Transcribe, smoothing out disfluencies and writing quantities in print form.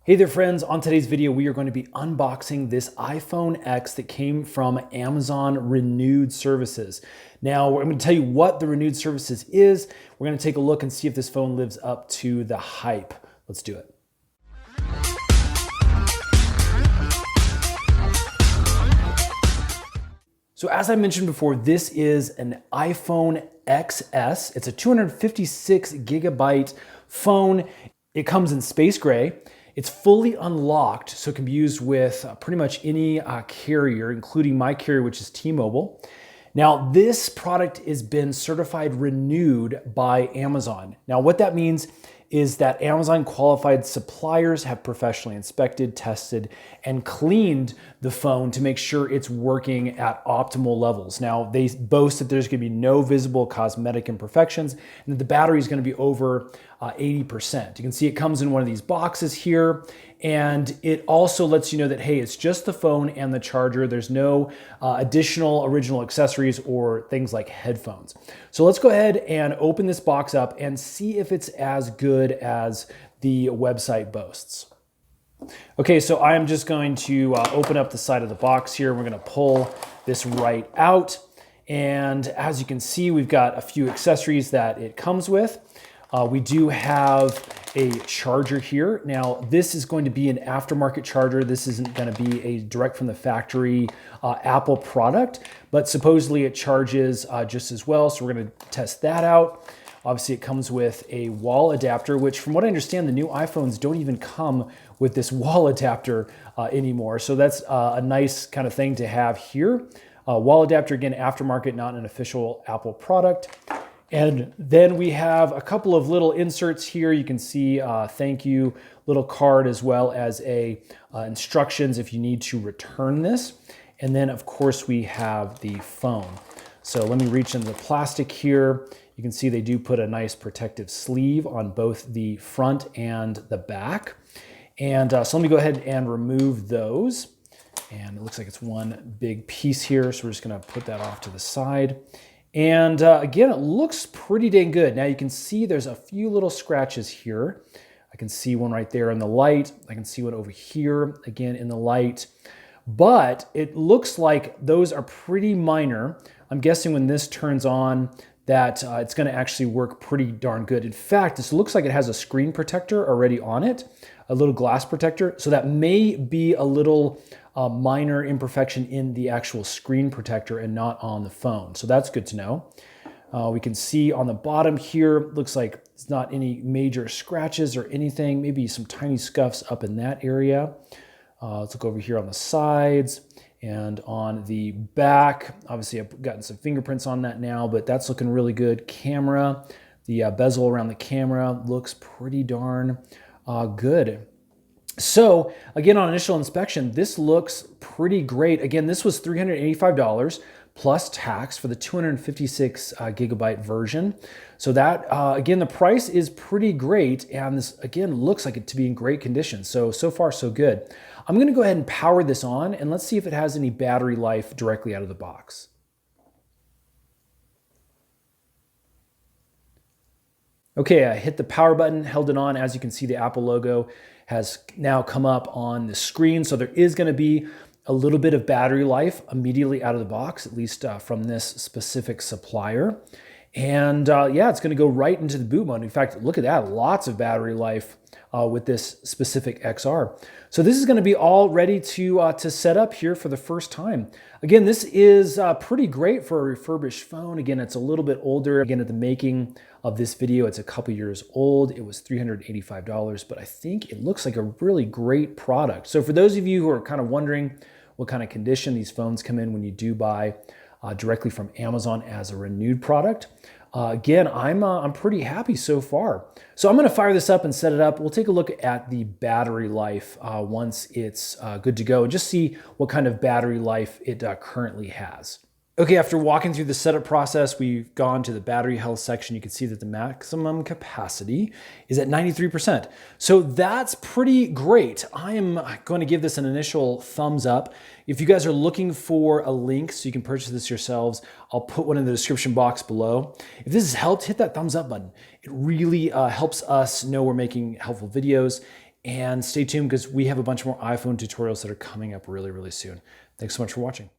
Hey there friends, on today's video we are going to be unboxing this iPhone X that came from Amazon Renewed Services. Now I'm going to tell you what the Renewed Services is. We're going to take a look and see if this phone lives up to the hype. Let's do it. So as I mentioned before, this is an iPhone XS. It's a 256 gigabyte phone. It comes in space gray. It's fully unlocked, so it can be used with pretty much any carrier, including my carrier, which is T-Mobile. Now, this product has been certified renewed by Amazon. Now, what that means is that Amazon qualified suppliers have professionally inspected, tested, and cleaned the phone to make sure it's working at optimal levels. Now, they boast that there's going to be no visible cosmetic imperfections and that the battery is going to be over 80%. You can see it comes in one of these boxes here, and it also lets you know that, hey, it's just the phone and the charger. There's no additional original accessories or things like headphones. So let's go ahead and open this box up and see if it's as good as the website boasts. Okay, so I am just going to open up the side of the box here. We're going to pull this right out. And as you can see, we've got a few accessories that it comes with. We do have a charger here. Now, this is going to be an aftermarket charger. This isn't going to be a direct from the factory Apple product, but supposedly it charges just as well. So we're going to test that out. Obviously, it comes with a wall adapter, which from what I understand, the new iPhones don't even come with this wall adapter anymore. So that's a nice kind of thing to have here. Wall adapter, again, aftermarket, not an official Apple product. And then we have a couple of little inserts here. You can see thank you little card as well as instructions if you need to return this. And then of course we have the phone. So let me reach into the plastic here. You can see they do put a nice protective sleeve on both the front and the back. And so let me go ahead and remove those. And it looks like it's one big piece here. So we're just gonna put that off to the side. And again, it looks pretty dang good. Now you can see there's a few little scratches here. I can see one right there in the light. I can see one over here, again in the light. But it looks like those are pretty minor. I'm guessing when this turns on that it's gonna actually work pretty darn good. In fact, this looks like it has a screen protector already on it, a little glass protector. So that may be a little minor imperfection in the actual screen protector and not on the phone. So that's good to know. We can see on the bottom here, looks like it's not any major scratches or anything, maybe some tiny scuffs up in that area. Let's look over here on the sides and on the back. Obviously I've gotten some fingerprints on that now, but that's looking really good. Camera, the bezel around the camera looks pretty darn good. So again, on initial inspection, this looks pretty great. Again, this was $385 plus tax for the 256 gigabyte version. So that, again, the price is pretty great. And this, again, looks like it to be in great condition. So far, so good. I'm gonna go ahead and power this on and let's see if it has any battery life directly out of the box. Okay, I hit the power button, held it on. As you can see, the Apple logo has now come up on the screen. So there is going to be a little bit of battery life immediately out of the box, at least from this specific supplier. And yeah, it's going to go right into the boot mode. In fact, look at that, lots of battery life with this specific XR. So this is going to be all ready to set up here for the first time. Again, this is pretty great for a refurbished phone. Again, it's a little bit older. Again, at the making of this video, it's a couple years old. It was $385, but I think it looks like a really great product. So for those of you who are kind of wondering what kind of condition these phones come in when you do buy directly from Amazon as a renewed product, again, I'm pretty happy so far. So I'm gonna fire this up and set it up. We'll take a look at the battery life once it's good to go and just see what kind of battery life it currently has. Okay, after walking through the setup process, we've gone to the battery health section. You can see that the maximum capacity is at 93%. So that's pretty great. I am going to give this an initial thumbs up. If you guys are looking for a link so you can purchase this yourselves, I'll put one in the description box below. If this has helped, hit that thumbs up button. It really helps us know we're making helpful videos. And stay tuned because we have a bunch more iPhone tutorials that are coming up really, really soon. Thanks so much for watching.